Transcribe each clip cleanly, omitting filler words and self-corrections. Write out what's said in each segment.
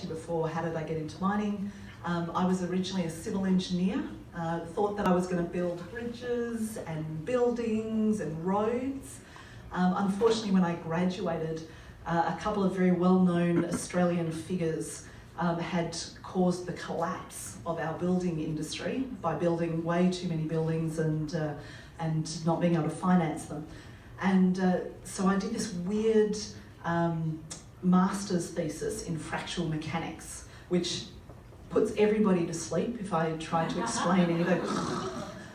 you before, how did I get into mining? I was originally a civil engineer, thought that I was going to build bridges and buildings and roads. Unfortunately, when I graduated, a couple of very well-known Australian figures had caused the collapse of our building industry by building way too many buildings and not being able to finance them. And so I did this weird master's thesis in fractional mechanics, which puts everybody to sleep if I try to explain anything.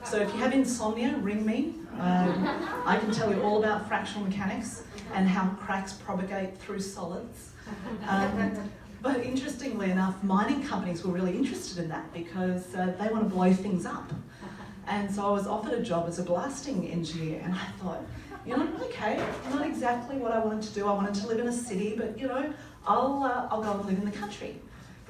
So if you have insomnia, ring me. I can tell you all about fractional mechanics and how cracks propagate through solids. But interestingly enough, mining companies were really interested in that because they want to blow things up. And so I was offered a job as a blasting engineer, and I thought, you know, okay, not exactly what I wanted to do. I wanted to live in a city, but you know, I'll go and live in the country.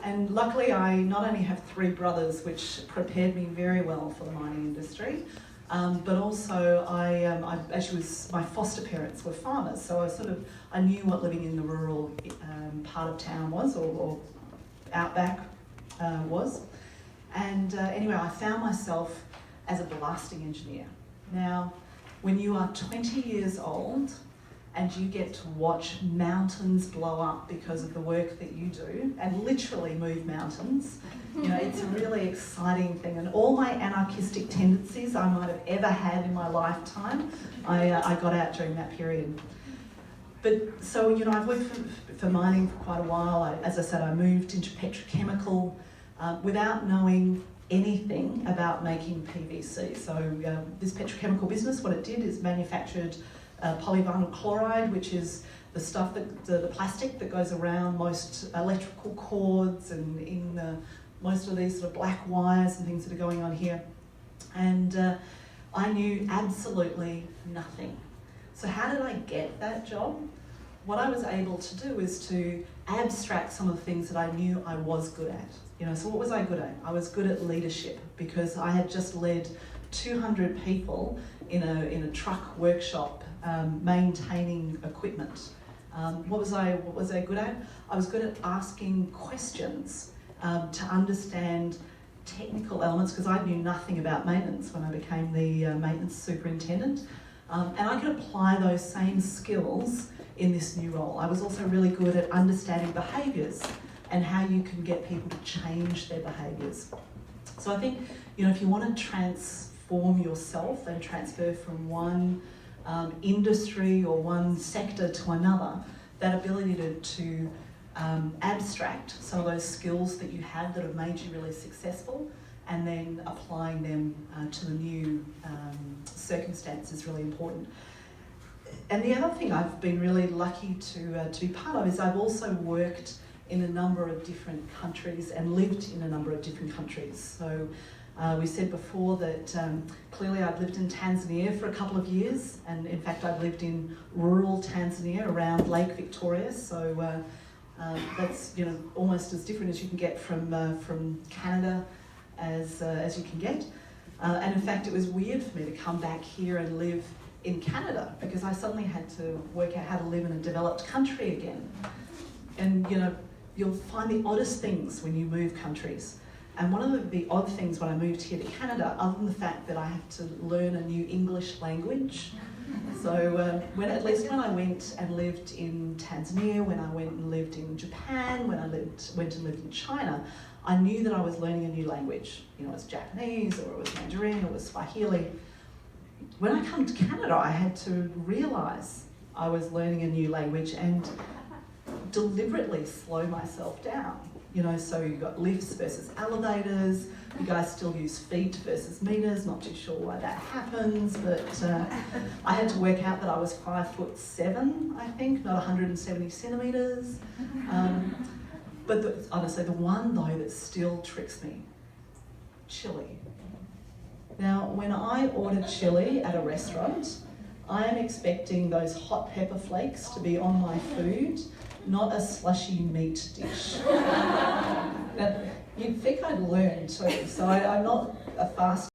And luckily, I not only have 3 brothers, which prepared me very well for the mining industry, but also I actually my foster parents were farmers, so I knew what living in the rural part of town was, or outback was. And anyway, I found myself as a blasting engineer. Now, when you are 20 years old and you get to watch mountains blow up because of the work that you do, and literally move mountains, you know, it's a really exciting thing. And all my anarchistic tendencies I might have ever had in my lifetime, I got out during that period. But so, you know, I've worked for mining for quite a while. As I said, I moved into petrochemical without knowing anything about making PVC. So this petrochemical business, what it did is manufactured polyvinyl chloride, which is the stuff that the plastic that goes around most electrical cords and in most of these sort of black wires and things that are going on here. And I knew absolutely nothing. So how did I get that job? What I was able to do is to abstract some of the things that I knew I was good at. You know, so what was I good at? I was good at leadership because I had just led 200 people in a truck workshop maintaining equipment. What was I good at? I was good at asking questions to understand technical elements, because I knew nothing about maintenance when I became the maintenance superintendent. And I could apply those same skills in this new role. I was also really good at understanding behaviours and how you can get people to change their behaviours. So I think, you know, if you want to transform yourself and transfer from one industry or one sector to another, that ability to abstract some of those skills that you have that have made you really successful and then applying them to the new circumstance is really important. And the other thing I've been really lucky to be part of is I've also worked in a number of different countries and lived in a number of different countries. So we said before that clearly I've lived in Tanzania for a couple of years, and in fact I've lived in rural Tanzania around Lake Victoria, so that's, you know, almost as different as you can get from Canada as you can get. And in fact it was weird for me to come back here and live in Canada because I suddenly had to work out how to live in a developed country again. And you know, you'll find the oddest things when you move countries. And one of the odd things when I moved here to Canada, other than the fact that I had to learn a new English language. So when I went and lived in Tanzania, when I went and lived in Japan, when I went and lived in China, I knew that I was learning a new language. You know, it was Japanese, or it was Mandarin, or it was Swahili. When I come to Canada, I had to realise I was learning a new language and deliberately slow myself down. You know, so you've got lifts versus elevators, you guys still use feet versus meters, not too sure why that happens, but I had to work out that I was 5'7", I think, not 170 centimetres. But honestly, the one though that still tricks me, chili. Now, when I order chili at a restaurant, I am expecting those hot pepper flakes to be on my food, not a slushy meat dish. Now, you'd think I'd learn too, so I'm not a fast